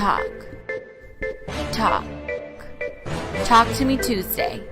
Talk. Talk. Talk to me Tuesday.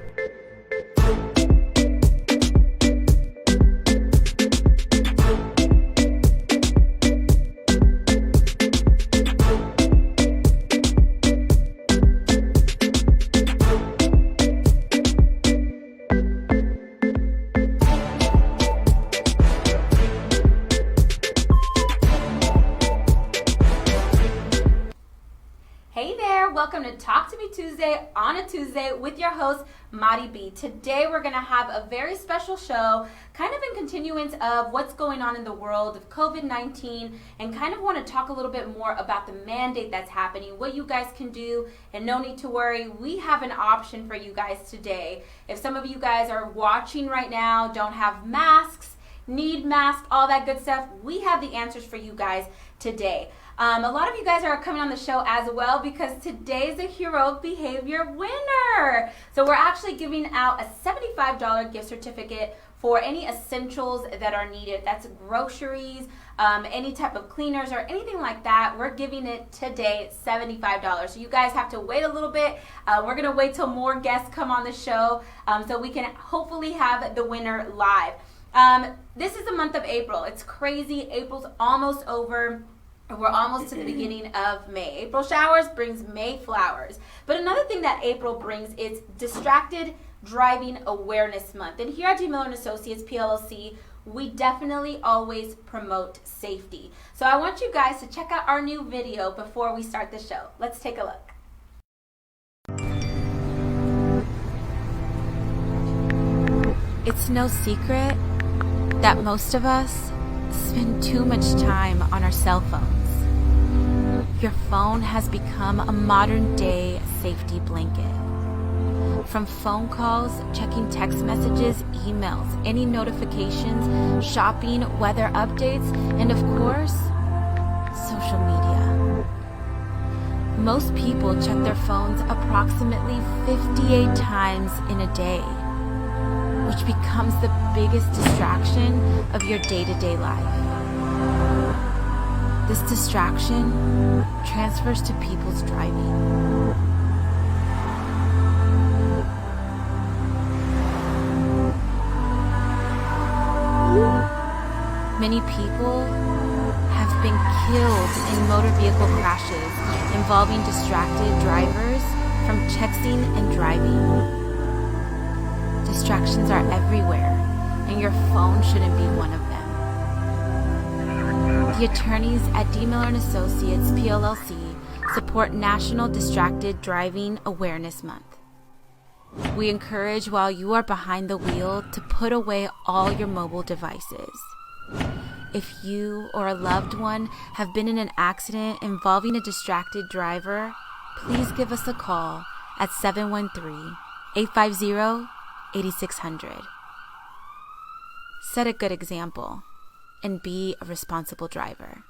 Welcome to Talk to Me Tuesday on a Tuesday with your host, Madi B. Today we're going to have a very special show, kind of in continuance of what's going on in the world of COVID-19, and kind of want to talk a little bit more about the mandate that's happening, what you guys can do, and no need to worry. We have an option for you guys today. If some of you guys are watching right now, don't have masks, need masks, all that good stuff, we have the answers for you guys today. A lot of you guys are coming on the show as well because today's a Heroic Behavior winner. So we're actually giving out a $75 gift certificate for any essentials that are needed. That's groceries, any type of cleaners or anything like that. We're giving it today $75. So you guys have to wait a little bit. We're going to wait till more guests come on the show so we can hopefully have the winner live. This is the month of April. It's crazy. April's almost over. We're almost to the beginning of May. April showers brings May flowers. But another thing that April brings is Distracted Driving Awareness Month. And here at D. Miller & Associates, PLLC, we definitely always promote safety. So I want you guys to check out our new video before we start the show. Let's take a look. It's no secret that most of us spend too much time on our cell phones. Your phone has become a modern-day safety blanket. From phone calls, checking text messages, emails, any notifications, shopping, weather updates, and of course, social media. Most people check their phones approximately 58 times in a day, which becomes the biggest distraction of your day-to-day life. This distraction transfers to people's driving. Many people have been killed in motor vehicle crashes involving distracted drivers from texting and driving. Distractions are everywhere, and your phone shouldn't be one of them. The attorneys at D. Miller & Associates, PLLC, support National Distracted Driving Awareness Month. We encourage while you are behind the wheel to put away all your mobile devices. If you or a loved one have been in an accident involving a distracted driver, please give us a call at 713-850-8600. Set a good example and be a responsible driver.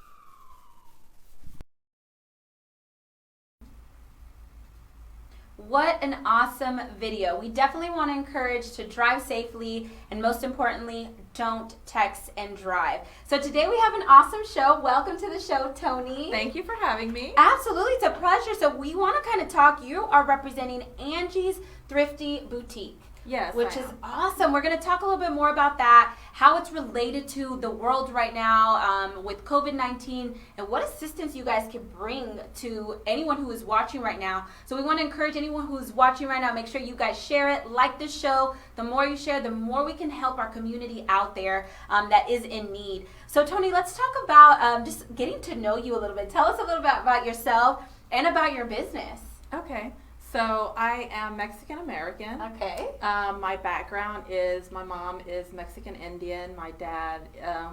What an awesome video. We definitely want to encourage to drive safely and most importantly, don't text and drive. So today we have an awesome show. Welcome to the show, Toni. Thank you for having me. Absolutely, it's a pleasure. So we want to kind of talk, you are representing Angie's Thrifty Boutique. Yes, which is awesome. We're going to talk a little bit more about that, how it's related to the world right now with COVID-19, and what assistance you guys can bring to anyone who is watching right now. So we want to encourage anyone who's watching right now, make sure you guys share it, like this show. The more you share, the more we can help our community out there that is in need. So Toni, let's talk about just getting to know you a little bit. Tell us a little bit about yourself and about your business. Okay. So I am Mexican American. Okay. My background is my mom is Mexican Indian. My dad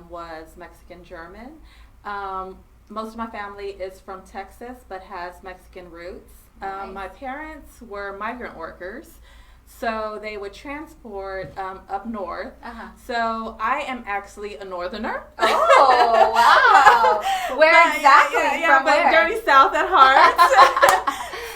was Mexican German. Most of my family is from Texas but has Mexican roots. Nice. My parents were migrant workers. So they would transport up north. Uh-huh. So I am actually a northerner. Oh, wow. Where exactly? Yeah, from but where? dirty South at heart.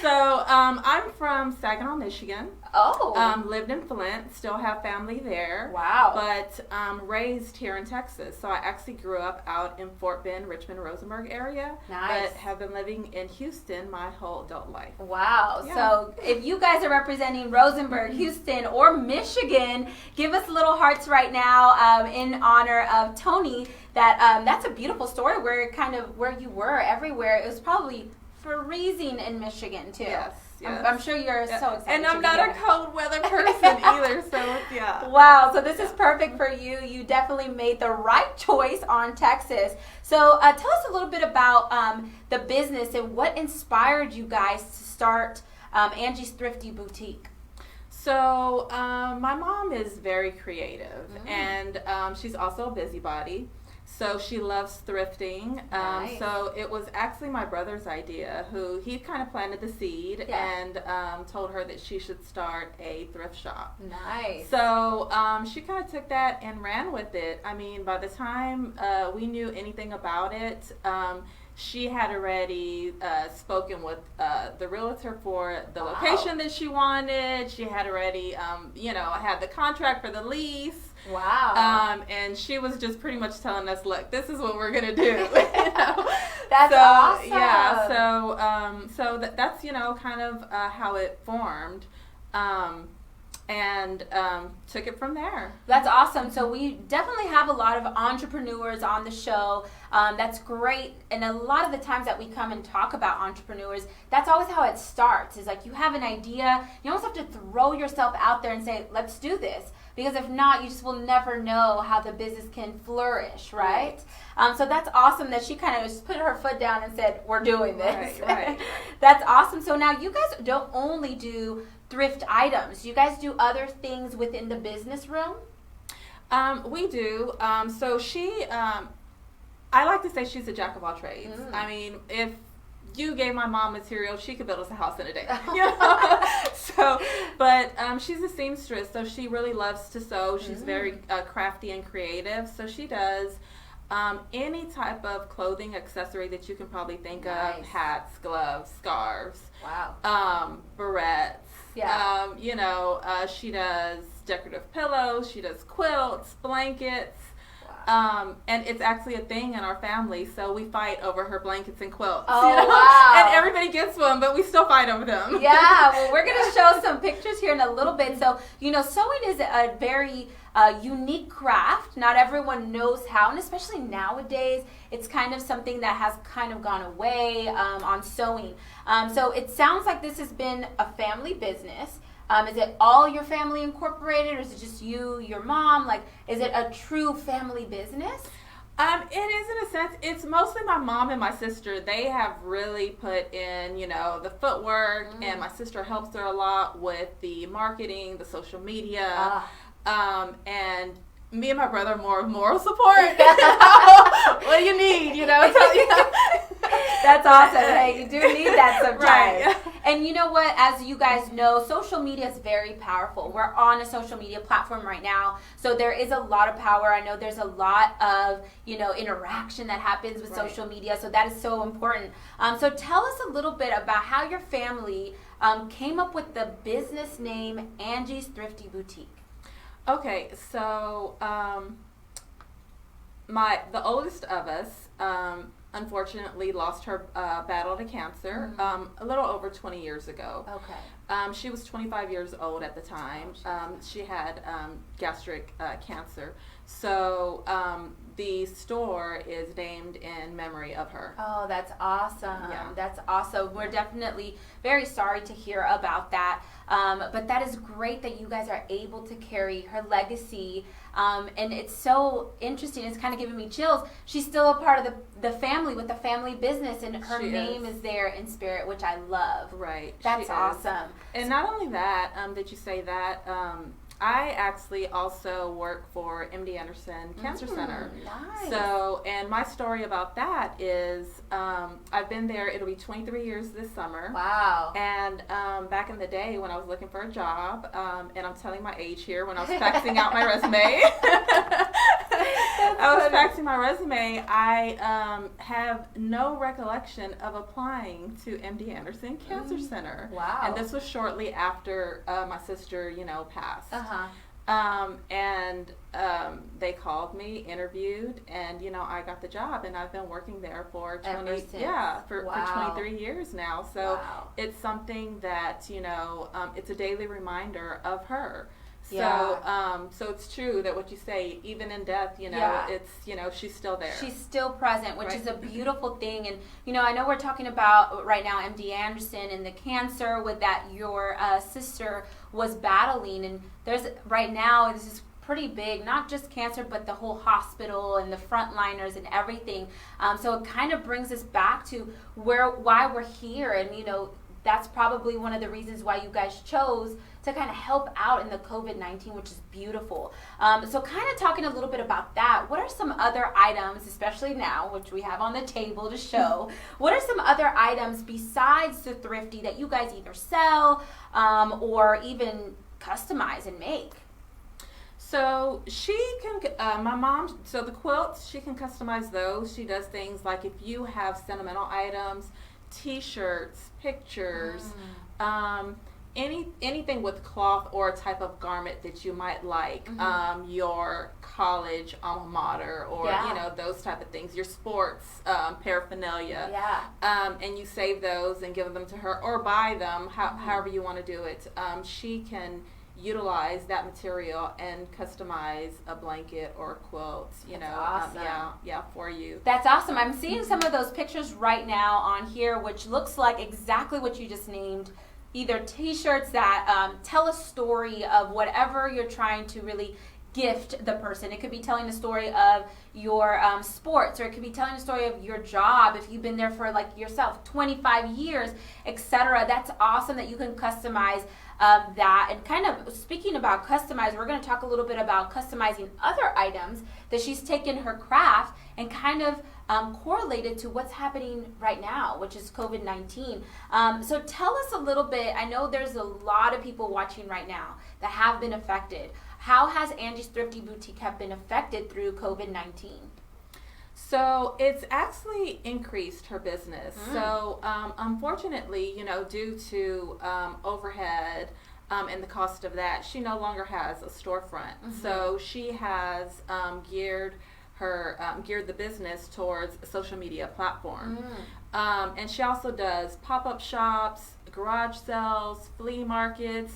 So I'm from Saginaw, Michigan. Oh. Lived in Flint, still have family there. Wow. But raised here in Texas. So I actually grew up out in Fort Bend, Richmond, Rosenberg area. Nice. But have been living in Houston my whole adult life. Wow. Yeah. So if you guys are representing Rosenberg, Houston, or Michigan, give us little hearts right now in honor of Toni. That's a beautiful story where you were everywhere. It was probably freezing in Michigan too. Yes. I'm sure you're so excited. And to I'm be not here. a cold weather person either, so yeah. Wow, so this is perfect for you. You definitely made the right choice on Texas. So tell us a little bit about the business and what inspired you guys to start Angie's Thrifty Boutique. So my mom is very creative, and she's also a busybody. So she loves thrifting. Nice. So it was actually my brother's idea, he kind of planted the seed and told her that she should start a thrift shop. Nice. So she kind of took that and ran with it. I mean, by the time we knew anything about it, she had already spoken with the realtor for the location that she wanted. She had already, had the contract for the lease. Wow. And she was just pretty much telling us, look, this is what we're going to do. That's awesome. Yeah. So that's, kind of how it formed. And took it from there. That's awesome. So we definitely have a lot of entrepreneurs on the show. That's great. And a lot of the times that we come and talk about entrepreneurs, that's always how it starts. Is like you have an idea, you almost have to throw yourself out there and say, let's do this. Because if not, you just will never know how the business can flourish, right? So that's awesome that she kind of just put her foot down and said, we're doing this. Right. That's awesome. So now you guys don't only do thrift items. You guys do other things within the business room? We do. So she, I like to say she's a jack of all trades. I mean, if you gave my mom material, she could build us a house in a day. But she's a seamstress, so she really loves to sew. She's very crafty and creative. So she does any type of clothing accessory that you can probably think of: hats, gloves, scarves, barrettes. Yeah. She does decorative pillows. She does quilts, blankets. And it's actually a thing in our family, so we fight over her blankets and quilts. Oh, wow. And everybody gets one, but we still fight over them. Yeah, well, we're going to show some pictures here in a little bit. So, sewing is a very unique craft. Not everyone knows how, and especially nowadays, it's kind of something that has kind of gone away on sewing. So it sounds like this has been a family business. Is it all your family incorporated, or is it just you, your mom? Like, is it a true family business? It is in a sense. It's mostly my mom and my sister. They have really put in, the footwork, and my sister helps her a lot with the marketing, the social media, and me and my brother more moral support. What do you need? That's awesome. Hey, you do need that sometimes. Right. And you know what? As you guys know, social media is very powerful. We're on a social media platform right now, so there is a lot of power. I know there's a lot of interaction that happens with social media, so that is so important. So tell us a little bit about how your family came up with the business name Angie's Thrifty Boutique. Okay, so the oldest of us unfortunately lost her battle to cancer a little over 20 years ago. Okay. She was 25 years old at the time. She had gastric cancer. So the store is named in memory of her. Oh, that's awesome. Yeah. That's awesome. We're definitely very sorry to hear about that. But that is great that you guys are able to carry her legacy. And it's so interesting. It's kind of giving me chills. She's still a part of the family with the family business, and her name is there in spirit, which I love. Right. That's awesome. And not only that, that you say that, I actually also work for MD Anderson Cancer Center. Nice. So, and my story about that is I've been there, it'll be 23 years this summer. Wow. And back in the day when I was looking for a job, and I'm telling my age here, when I was faxing out my resume, I was faxing my resume. I have no recollection of applying to MD Anderson Cancer Center. Wow. And this was shortly after my sister, passed. They called me, interviewed, and I got the job, and I've been working there for 23 years now. So it's something that it's a daily reminder of her. So it's true that what you say, even in death, it's she's still there. She's still present, which is a beautiful thing. And I know we're talking about right now MD Anderson and the cancer with that your sister was battling, and there's right now this is pretty big, not just cancer, but the whole hospital and the frontliners and everything. So it kind of brings us back to why we're here, and that's probably one of the reasons why you guys chose to kind of help out in the COVID-19, which is beautiful. So kind of talking a little bit about that, what are some other items, especially now, which we have on the table to show, what are some other items besides the Thrifty that you guys either sell or even customize and make? So she can, my mom, so the quilts, she can customize those. She does things like if you have sentimental items, t-shirts, pictures, anything with cloth or a type of garment that you might like, your college alma mater or those type of things, your sports paraphernalia, and you save those and give them to her or buy them, however you want to do it. She can utilize that material and customize a blanket or a quilt, awesome. For you. That's awesome. I'm seeing some of those pictures right now on here, which looks like exactly what you just named. Either t-shirts that tell a story of whatever you're trying to really gift the person. It could be telling a story of your sports, or it could be telling a story of your job if you've been there for, like yourself, 25 years, etc. That's awesome that you can customize that. And kind of speaking about customize, we're going to talk a little bit about customizing other items that she's taken her craft and kind of correlated to what's happening right now, which is COVID-19. So tell us a little bit. I know there's a lot of people watching right now that have been affected. How has Angie's Thrifty Boutique have been affected through COVID-19? So it's actually increased her business. So unfortunately, due to overhead and the cost of that, she no longer has a storefront. So she has geared the business towards a social media platform. And she also does pop-up shops, garage sales, flea markets.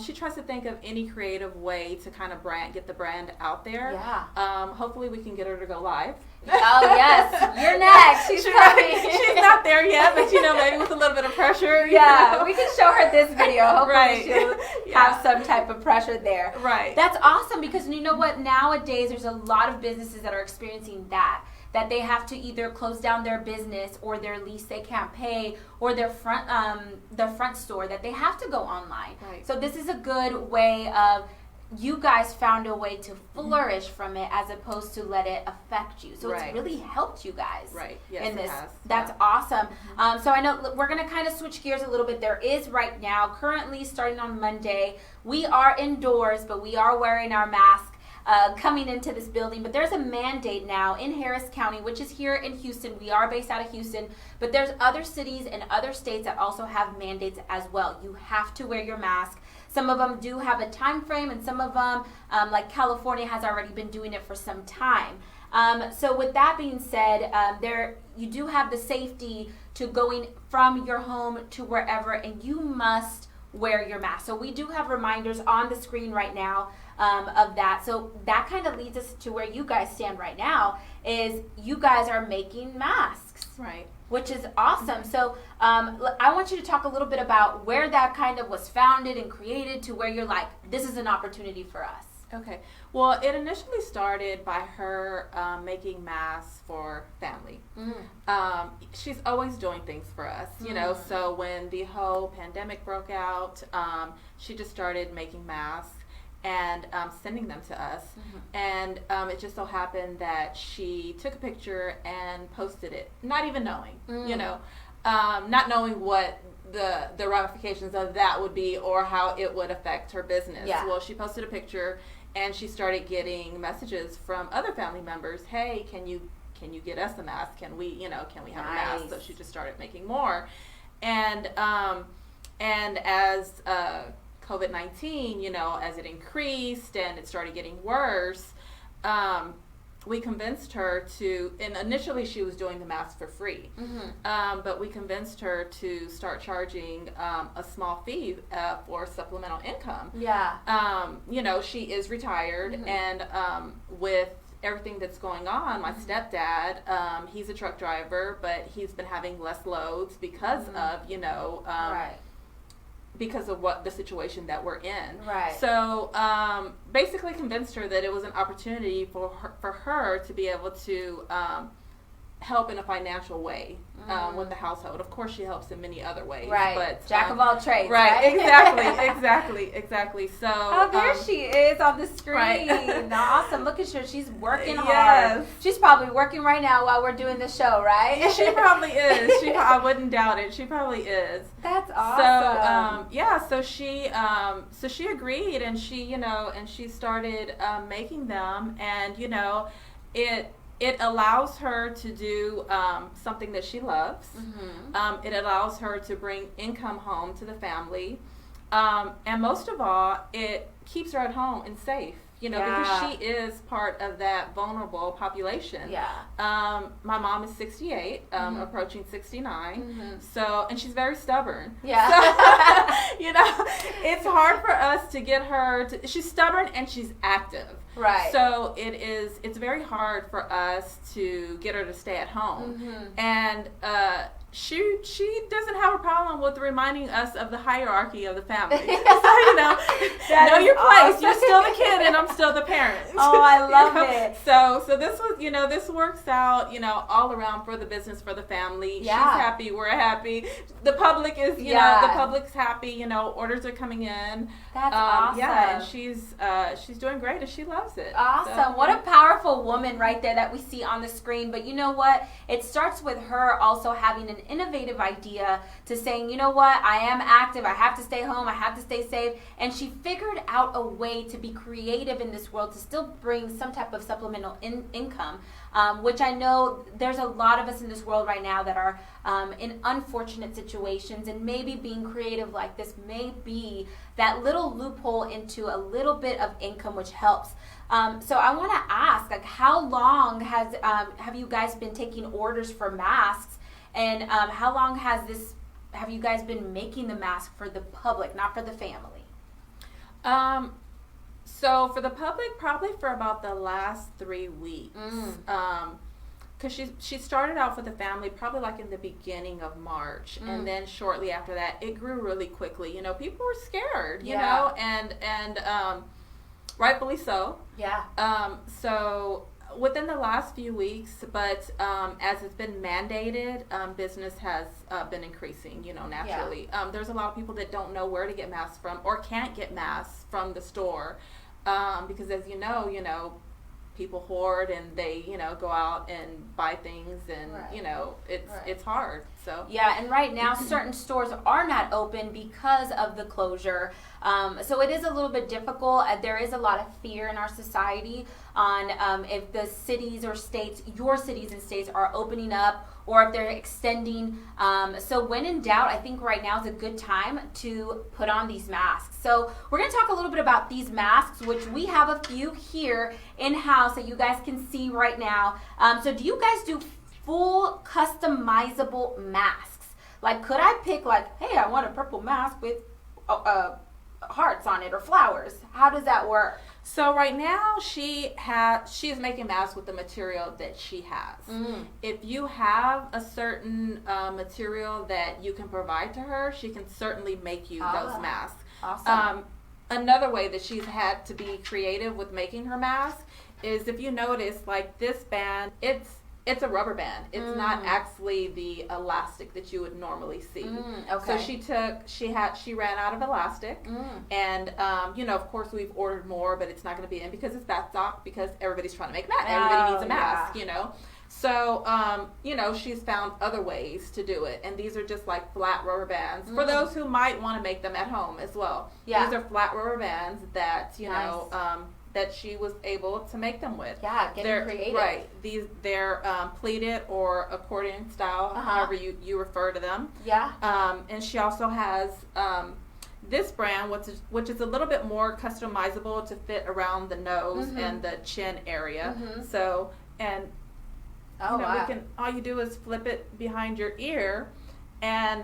She tries to think of any creative way to kind of get the brand out there. Hopefully we can get her to go live. Oh yes, you're next. She's coming. She's not there yet, but maybe with a little bit of pressure. We can show her this video. Hopefully she'll have some type of pressure there. Right. That's awesome, because you know what? Nowadays there's a lot of businesses that are experiencing that they have to either close down their business or their lease they can't pay, or their front store that they have to go online. Right. So this is a good way of, you guys found a way to flourish from it as opposed to let it affect you. So it's really helped you guys. Right. Yes, in this. it has. That's awesome. So I know we're going to kind of switch gears a little bit. There is right now, currently starting on Monday, we are indoors, but we are wearing our mask coming into this building. But there's a mandate now in Harris County, which is here in Houston. We are based out of Houston, but there's other cities and other states that also have mandates as well. You have to wear your mask. Some of them do have a time frame, and some of them, like California, has already been doing it for some time. So with that being said, you do have the safety to going from your home to wherever, and you must wear your mask. So we do have reminders on the screen right now of that. So that kind of leads us to where you guys stand right now, is you guys are making masks. Right. Which is awesome. So I want you to talk a little bit about where that kind of was founded and created to where you're like, this is an opportunity for us. Okay. Well, it initially started by her making masks for family. She's always doing things for us, so when the whole pandemic broke out, she just started making masks and sending them to us. And it just so happened that she took a picture and posted it, not even knowing, not knowing what the ramifications of that would be or how it would affect her business. Yeah. Well, she posted a picture and she started getting messages from other family members. Hey, can you get us a mask? Can we have a mask? So she just started making more. And as COVID-19, as it increased and it started getting worse, we convinced her to, and initially she was doing the mask for free, but we convinced her to start charging a small fee for supplemental income. Yeah. She is retired, and with everything that's going on, my stepdad, he's a truck driver, but he's been having less loads because of, Right. because of what the situation that we're in. Right. So basically convinced her that it was an opportunity for her to be able to help in a financial way with the household. Of course, she helps in many other ways. Right. But Jack of all trades. Right. Exactly. So oh, there she is on the screen. Right. Awesome. Look at her. She's working hard. Yes. She's probably working right now while we're doing the show, right? She probably is. I wouldn't doubt it. She probably is. That's awesome. So she agreed, and she started making them, and it allows her to do something that she loves. It allows her to bring income home to the family, and most of all, it keeps her at home and safe. Because she is part of that vulnerable population. Yeah. My mom is 68, approaching 69. So, and she's very stubborn. Yeah. So, it's hard for us to get her to, she's stubborn and she's active. Right. So it's very hard for us to get her to stay at home. And, she doesn't have a problem with reminding us of the hierarchy of the family. So, know your place. Awesome. You're still the kid and I'm still the parent. Oh, I love it. So this was, this works out, all around for the business, for the family. Yeah. She's happy. We're happy. The public is, the public's happy. Orders are coming in. That's awesome. Yeah, and she's doing great and she loves it. Awesome. So, what a powerful woman right there that we see on the screen. But you know what? It starts with her also having an innovative idea to saying, you know what? I am active. I have to stay home. I have to stay safe. And she figured out a way to be creative in this world to still bring some type of supplemental income, which I know there's a lot of us in this world right now that are in unfortunate situations, and maybe being creative like this may be that little loophole into a little bit of income, which helps. So I want to ask, how long have you guys been taking orders for masks, and how long have you guys been making the mask for the public, not for the family? So for the public, probably for about the last 3 weeks. Because she started out for the family probably like in the beginning of March, and then shortly after that, it grew really quickly. People were scared, you know, and rightfully so. Yeah. So within the last few weeks, but as it's been mandated, business has been increasing, naturally. There's a lot of people that don't know where to get masks from or can't get masks from the store because, as you know, people hoard and they, go out and buy things and, it's hard. So yeah, and right now certain stores are not open because of the closure. So it is a little bit difficult. There is a lot of fear in our society on if the cities or states, your cities and states are opening up or if they're extending. So when in doubt, I think right now is a good time to put on these masks. So we're going to talk a little bit about these masks, which we have a few here in-house that you guys can see right now. So do you guys do full customizable masks? Like, could I pick hey, I want a purple mask with hearts on it or flowers? How does that work? So right now she is making masks with the material that she has. If you have a certain material that you can provide to her, she can certainly make you those masks. Awesome. Another way that she's had to be creative with making her mask is, if you notice, like this band, it's a rubber band. It's not actually the elastic that you would normally see. Okay. So she ran out of elastic, and of course we've ordered more, but it's not going to be in because it's backstock because everybody's trying to make masks. Everybody needs a mask, So, she's found other ways to do it. And these are just like flat rubber bands for those who might want to make them at home as well. Yeah. These are flat rubber bands that, Nice. that she was able to make them with. Yeah, getting creative. Right. They're pleated or accordion style, however you refer to them. Yeah. And she also has this brand, which is a little bit more customizable to fit around the nose and the chin area. So, and wow. all you do is flip it behind your ear, and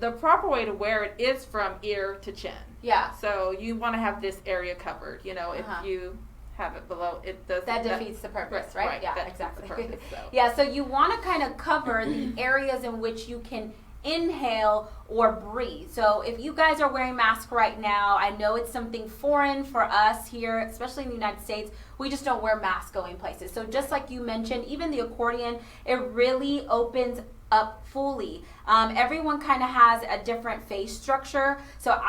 the proper way to wear it is from ear to chin. Yeah. So you want to have this area covered. If you have it below, it does. That defeats the purpose, right? Yeah, that exactly. defeats the purpose, so. Yeah, so you want to kind of cover the areas in which you can inhale or breathe. So if you guys are wearing masks right now, I know it's something foreign for us here, especially in the United States. We just don't wear masks going places. So just like you mentioned, even the accordion, it really opens up fully. Everyone kind of has a different face structure. So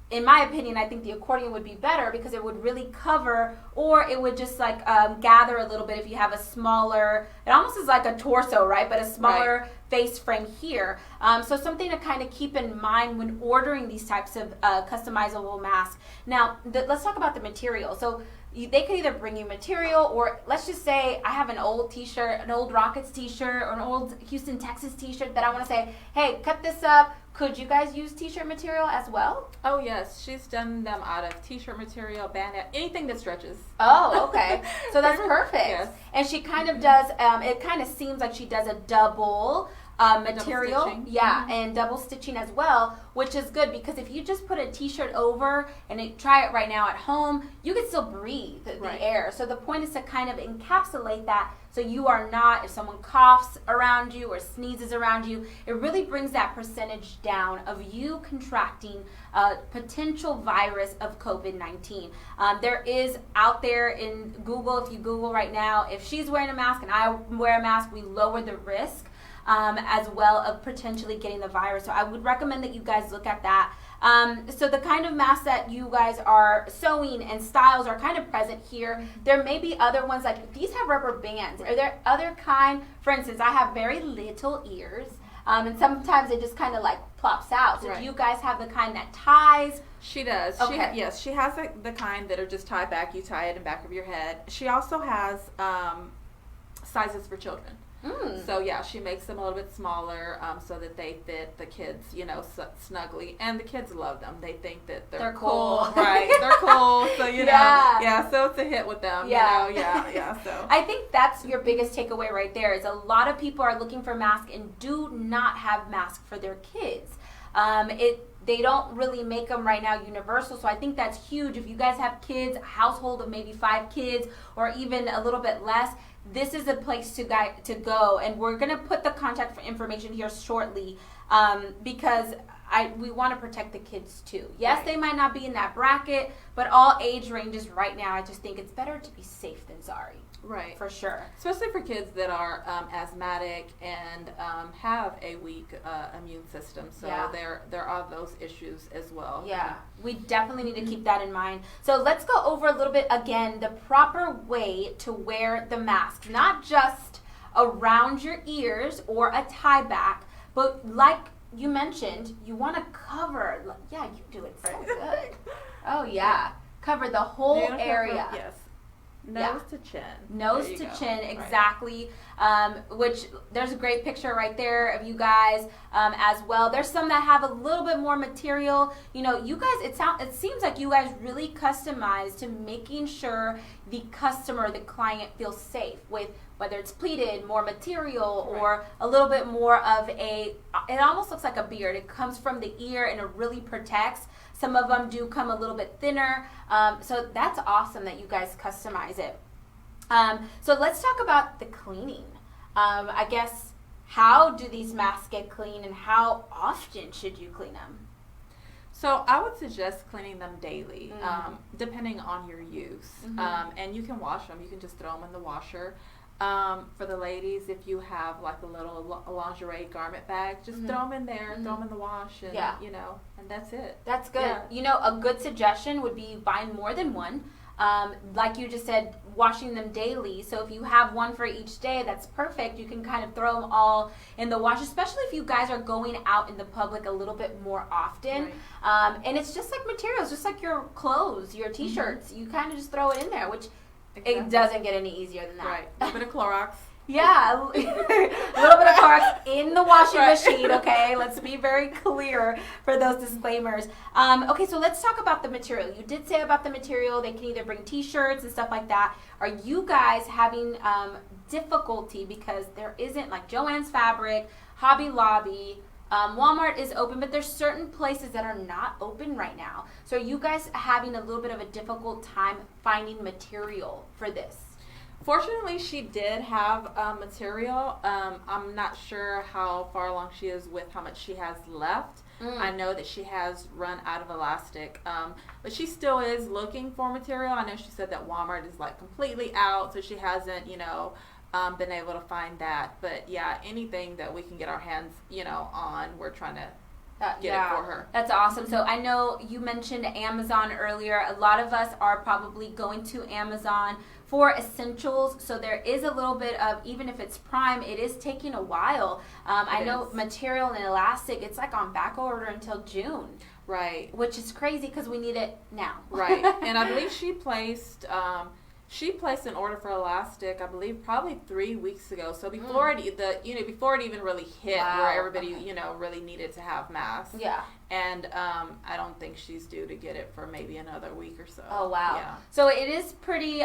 in my opinion, I think the accordion would be better because it would really cover, or it would just like gather a little bit if you have a smaller, it almost is like a torso, right? But a smaller face frame here. So something to kind of keep in mind when ordering these types of customizable masks. Now, let's talk about the material. So they could either bring you material, or let's just say I have an old t-shirt, an old Rockets t-shirt, or an old Houston, Texas t-shirt that I want to say, hey, cut this up. Could you guys use t-shirt material as well? Oh, yes. She's done them out of t-shirt material, bandana, anything that stretches. Oh, okay. So that's perfect. Yes. And she kind of does, it kind of seems like she does a double material. Double stitching. Yeah, and double stitching as well, which is good because if you just put a t-shirt over and try it right now at home, you can still breathe the air. So the point is to kind of encapsulate that so you are not, if someone coughs around you or sneezes around you, it really brings that percentage down of you contracting a potential virus of COVID-19. There is out there in Google, if you Google right now, if she's wearing a mask and I wear a mask, we lower the risk as well of potentially getting the virus. So I would recommend that you guys look at that. So the kind of masks that you guys are sewing and styles are kind of present here. There may be other ones, like these have rubber bands. Are there other kind? For instance, I have very little ears, and sometimes it just kind of like plops out. So do you guys have the kind that ties? She does. Okay. She has the kind that are just tied back. You tie it in the back of your head. She also has sizes for children. So yeah, she makes them a little bit smaller so that they fit the kids, snugly, and the kids love them. They think that they're cool, right? They're cool, so so it's a hit with them. So I think that's your biggest takeaway right there. Is a lot of people are looking for masks and do not have masks for their kids. They don't really make them right now universal, so I think that's huge. If you guys have kids, a household of maybe 5 kids or even a little bit less, this is a place to go, and we're going to put the contact information here shortly because we want to protect the kids too. Yes, they might not be in that bracket, but all age ranges right now, I just think it's better to be safe than sorry. Right. For sure. Especially for kids that are asthmatic and have a weak immune system. So there are those issues as well. Yeah. We definitely need to keep that in mind. So let's go over a little bit again, the proper way to wear the mask. Not just around your ears or a tie back, but like you mentioned, you want to cover. Yeah, you do it so good. Oh, yeah. Cover the whole area. Yes. Nose to chin. Nose to chin, exactly. Which there's a great picture right there of you guys as well. There's some that have a little bit more material. You guys, it seems like you guys really customized to making sure the customer, the client feels safe with whether it's pleated, more material, or a little bit more of it almost looks like a beard. It comes from the ear and it really protects. Some of them do come a little bit thinner. So that's awesome that you guys customize it. So let's talk about the cleaning. I guess, how do these masks get clean and how often should you clean them? So I would suggest cleaning them daily, depending on your use. And you can wash them. You can just throw them in the washer. For the ladies, if you have like a little lingerie garment bag, just throw them in there, throw them in the wash, and and that's it. That's good. A good suggestion would be buying more than one. Like you just said, washing them daily. So if you have one for each day, that's perfect. You can kind of throw them all in the wash, especially if you guys are going out in the public a little bit more often. Right. And it's just like materials, just like your clothes, your t-shirts. You kind of just throw it in there, which it doesn't get any easier than that. Right. A little bit of Clorox. Yeah, a little bit of Clorox in the washing machine, okay? Let's be very clear for those disclaimers. Okay, so let's talk about the material. You did say about the material, they can either bring t-shirts and stuff like that. Are you guys having difficulty because there isn't, like Joann's Fabric, Hobby Lobby, Walmart is open, but there's certain places that are not open right now. So are you guys having a little bit of a difficult time finding material for this? Fortunately, she did have material. I'm not sure how far along she is with how much she has left. I know that she has run out of elastic, but she still is looking for material. I know she said that Walmart is like completely out, so she hasn't, been able to find that. But yeah, anything that we can get our hands, on, we're trying to get it for her. That's awesome. So I know you mentioned Amazon earlier. A lot of us are probably going to Amazon for essentials. So there is a little bit of, even if it's Prime, it is taking a while. I know material and elastic, it's like on back order until June. Right. Which is crazy because we need it now. Right. And I believe she placed an order for elastic, I believe, probably 3 weeks ago. So before before it even really hit, where everybody really needed to have masks. Yeah. And I don't think she's due to get it for maybe another week or so. Oh wow. Yeah. So it is pretty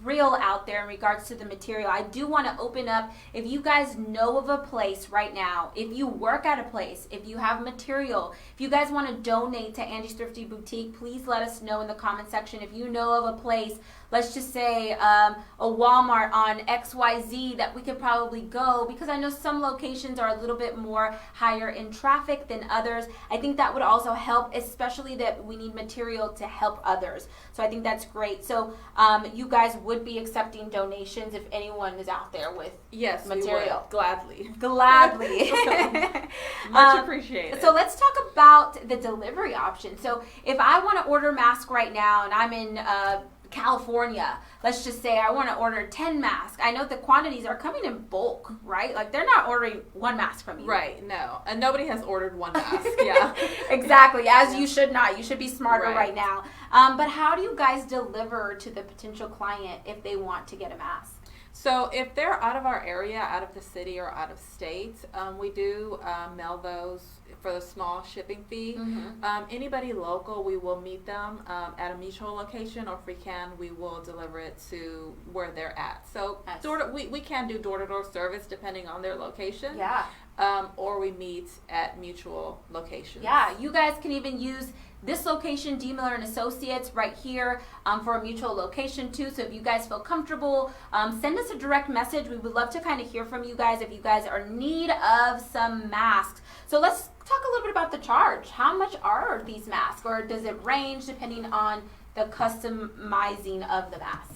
real out there in regards to the material. I do want to open up, if you guys know of a place right now, if you work at a place, if you have material, if you guys want to donate to Angie's Thrifty Boutique, please let us know in the comment section. If you know of a place, let's just say a Walmart on XYZ that we could probably go, because I know some locations are a little bit more higher in traffic than others. I think that would also help, especially that we need material to help others. So I think that's great. So you guys would be accepting donations if anyone is out there with material. We would. Gladly. Much appreciated. So let's talk about the delivery option. So if I want to order masks right now and I'm in California, let's just say I want to order 10 masks. I know the quantities are coming in bulk, right? Like they're not ordering one mask from you. Right, no. And nobody has ordered one mask, yeah. Exactly, as you should not. You should be smarter right now. But how do you guys deliver to the potential client if they want to get a mask? So if they're out of our area, out of the city or out of state, we do mail those for the small shipping fee. Anybody local, we will meet them at a mutual location, or if we can, we will deliver it to where they're at. So we can do door-to-door service depending on their location. Yeah. Or we meet at mutual locations. Yeah, you guys can even use this location, D. Miller and Associates, right here for a mutual location too. So if you guys feel comfortable, send us a direct message. We would love to kind of hear from you guys if you guys are in need of some masks. So let's talk a little bit about the charge. How much are these masks, or does it range depending on the customizing of the mask?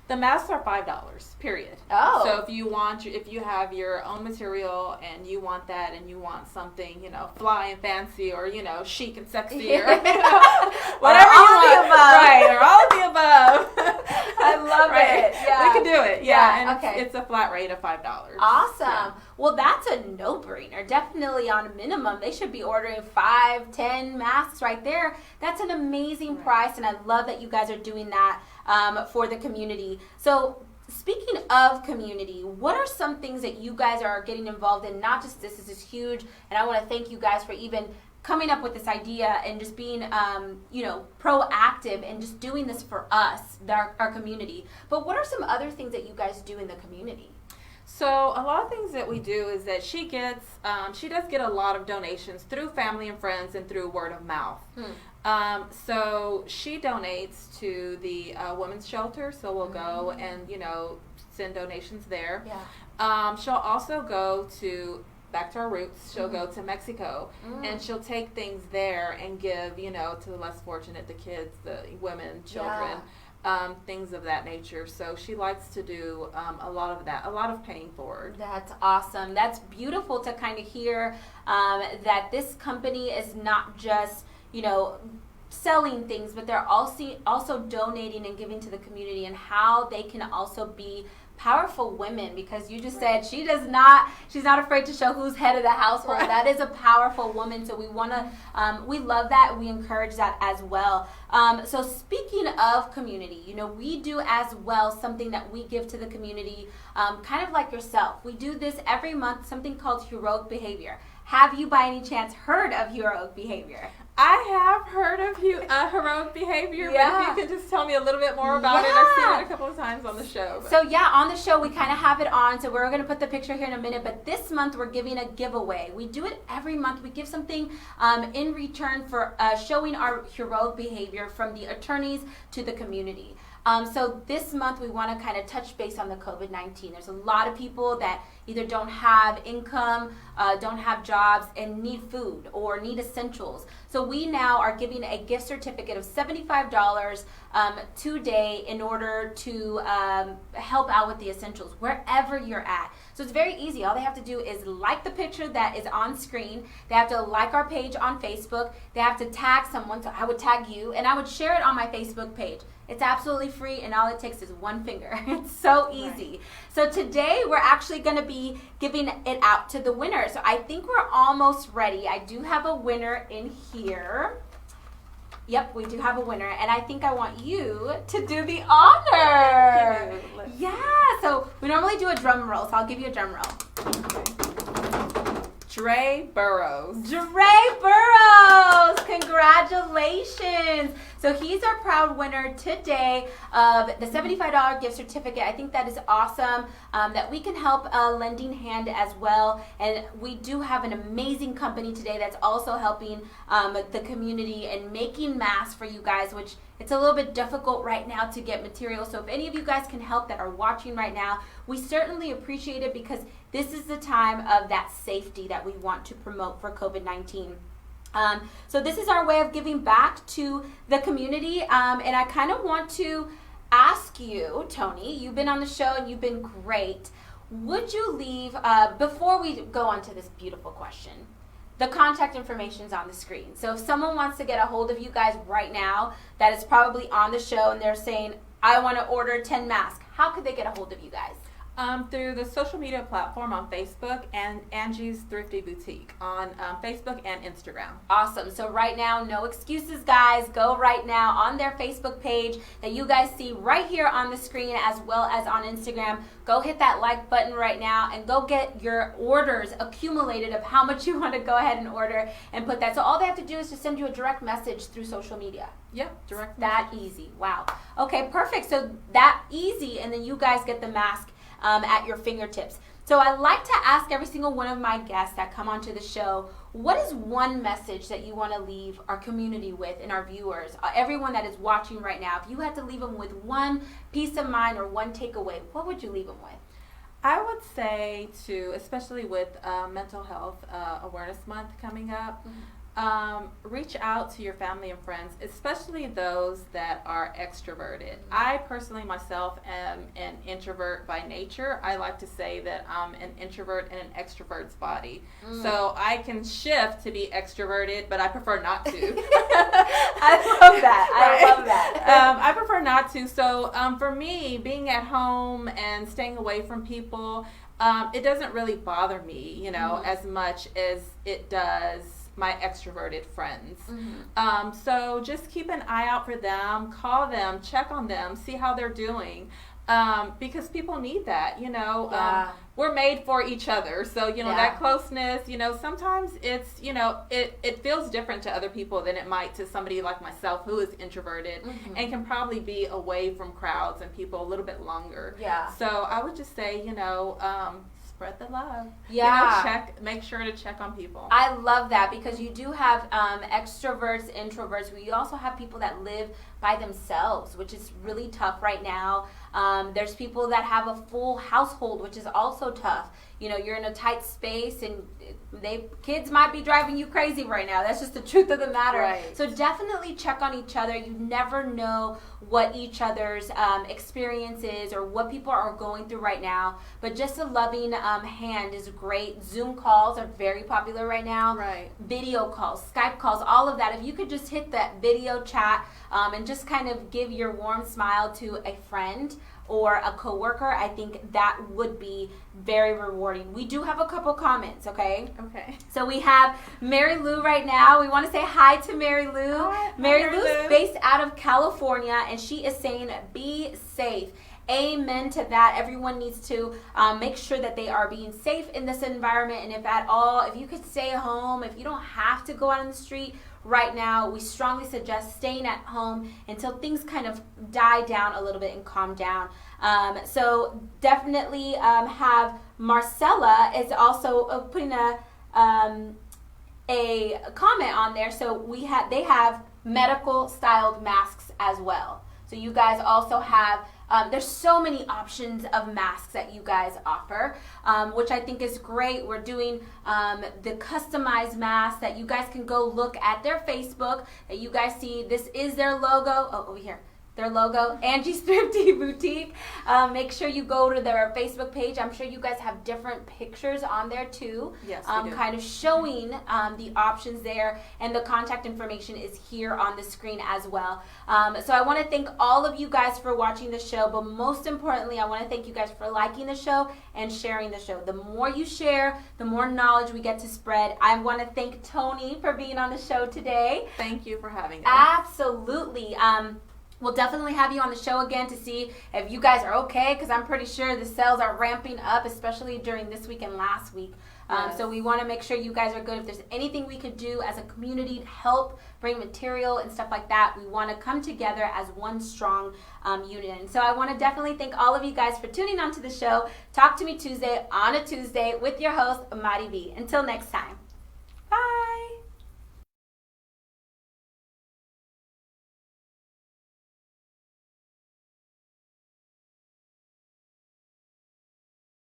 The masks are $5, period. Oh. So if you have your own material and you want that, and you want something, fly and fancy, or chic and sexy, or whatever you want, right, or all of the above. I love it. Yeah, we can do it. Yeah, and okay. it's a flat rate of $5. Awesome. Yeah. Well, that's a no-brainer. Definitely on a minimum, they should be ordering 5, 10 masks right there. That's an amazing price, and I love that you guys are doing that for the community. So speaking of community, what are some things that you guys are getting involved in? Not just this is huge, and I want to thank you guys for even coming up with this idea and just being, proactive and just doing this for us, our community. But what are some other things that you guys do in the community? So a lot of things that we do is that she does get a lot of donations through family and friends and through word of mouth. So she donates to the women's shelter, so we'll go and, send donations there. Yeah. She'll also go back to our roots, she'll go to Mexico, and she'll take things there and give, to the less fortunate, the kids, the women, children, things of that nature. So she likes to do a lot of that, a lot of paying forward. That's awesome. That's beautiful to kind of hear that this company is not just, selling things, but they're also donating and giving to the community, and how they can also be powerful women, because you just said she's not afraid to show who's head of the household. Right. That is a powerful woman. So we we love that, and we encourage that as well. So speaking of community, we do as well something that we give to the community, kind of like yourself. We do this every month, something called heroic behavior. Have you by any chance heard of heroic behavior? I have heard of heroic behavior, but if you could just tell me a little bit more about it. I've seen it a couple of times on the show. But. So on the show we kind of have it on, so we're going to put the picture here in a minute, but this month we're giving a giveaway. We do it every month. We give something in return for showing our heroic behavior from the attorneys to the community. So this month we want to kind of touch base on the COVID-19. There's a lot of people that either don't have income, don't have jobs, and need food or need essentials. So we now are giving a gift certificate of $75 today in order to help out with the essentials wherever you're at. So it's very easy. All they have to do is like the picture that is on screen. They have to like our page on Facebook. They have to tag someone. So I would tag you, and I would share it on my Facebook page. It's absolutely free, and all it takes is one finger. It's so easy. Right. So today we're actually going to be giving it out to the winner. So I think we're almost ready. I do have a winner in here. Yep, we do have a winner, and I think I want you to do the honor. Yeah, so we normally do a drum roll, so I'll give you a drum roll. Okay. Dre Burrows. Dre Burrows! Congratulations! So he's our proud winner today of the $75 gift certificate. I think that is awesome that we can help a lending hand as well. And we do have an amazing company today that's also helping the community and making masks for you guys, which it's a little bit difficult right now to get material. So if any of you guys can help that are watching right now, we certainly appreciate it, because this is the time of that safety that we want to promote for COVID-19. So this is our way of giving back to the community, and I kind of want to ask you, Toni, you've been on the show and you've been great. Would you leave, before we go on to this beautiful question, the contact information is on the screen. So if someone wants to get a hold of you guys right now, that is probably on the show, and they're saying, I want to order 10 masks, how could they get a hold of you guys? Through the social media platform on Facebook and Angie's Thrifty Boutique on Facebook and Instagram. Awesome. So right now, no excuses, guys. Go right now on their Facebook page that you guys see right here on the screen, as well as on Instagram. Go hit that like button right now and go get your orders accumulated of how much you want to go ahead and order and put that. So all they have to do is just send you a direct message through social media. Yep, direct that message. Easy. Wow. Okay, perfect. So that easy, and then you guys get the mask at your fingertips. So I like to ask every single one of my guests that come onto the show, what is one message that you want to leave our community with and our viewers, everyone that is watching right now? If you had to leave them with one piece of mind or one takeaway, what would you leave them with? I would say especially with Mental Health Awareness Month coming up, reach out to your family and friends, especially those that are extroverted. I personally myself am an introvert by nature. I like to say that I'm an introvert in an extrovert's body. So I can shift to be extroverted, but I prefer not to. I love that. I love that. I prefer not to. So for me, being at home and staying away from people, it doesn't really bother me, as much as it does my extroverted friends. So just keep an eye out for them, call them, check on them, see how they're doing, because people need that, we're made for each other. So, that closeness, sometimes it's, it feels different to other people than it might to somebody like myself who is introverted and can probably be away from crowds and people a little bit longer. Yeah. So I would just say, spread the love. Yeah. Make sure to check on people. I love that, because you do have extroverts, introverts. We also have people that live by themselves, which is really tough right now. There's people that have a full household, which is also tough. You're in a tight space and Kids might be driving you crazy right now. That's just the truth of the matter. Right. So definitely check on each other. You never know what each other's experience is or what people are going through right now. But just a loving hand is great. Zoom calls are very popular right now. Right. Video calls, Skype calls, all of that. If you could just hit that video chat and just kind of give your warm smile to a friend or a coworker, I think that would be very rewarding. We do have a couple comments, okay? Okay. So we have Mary Lou right now. We want to say hi to Mary Lou. Hi, Mary Mary Lou's Lou. based out of California, and she is saying, be safe. Amen to that. Everyone needs to make sure that they are being safe in this environment, and if you could stay home, if you don't have to go out on the street right now, we strongly suggest staying at home until things kind of die down a little bit and calm down. So definitely have Marcella is also putting a comment on there. So they have medical styled masks as well. So you guys also have there's so many options of masks that you guys offer, which I think is great. We're doing the customized masks that you guys can go look at their Facebook, that you guys see. This is their logo. Oh, over here. Their logo, Angie's Thrifty Boutique. Make sure you go to their Facebook page. I'm sure you guys have different pictures on there too. Yes, we do. Kind of showing the options there, and the contact information is here on the screen as well. So I want to thank all of you guys for watching the show, but most importantly, I want to thank you guys for liking the show and sharing the show. The more you share, the more knowledge we get to spread. I want to thank Toni for being on the show today. Thank you for having us. Absolutely. We'll definitely have you on the show again to see if you guys are okay, because I'm pretty sure the sales are ramping up, especially during this week and last week. Yes. So we want to make sure you guys are good. If there's anything we could do as a community to help bring material and stuff like that, we want to come together as one strong unit. So I want to definitely thank all of you guys for tuning on to the show. Talk to Me Tuesday on a Tuesday with your host, Madi B. Until next time.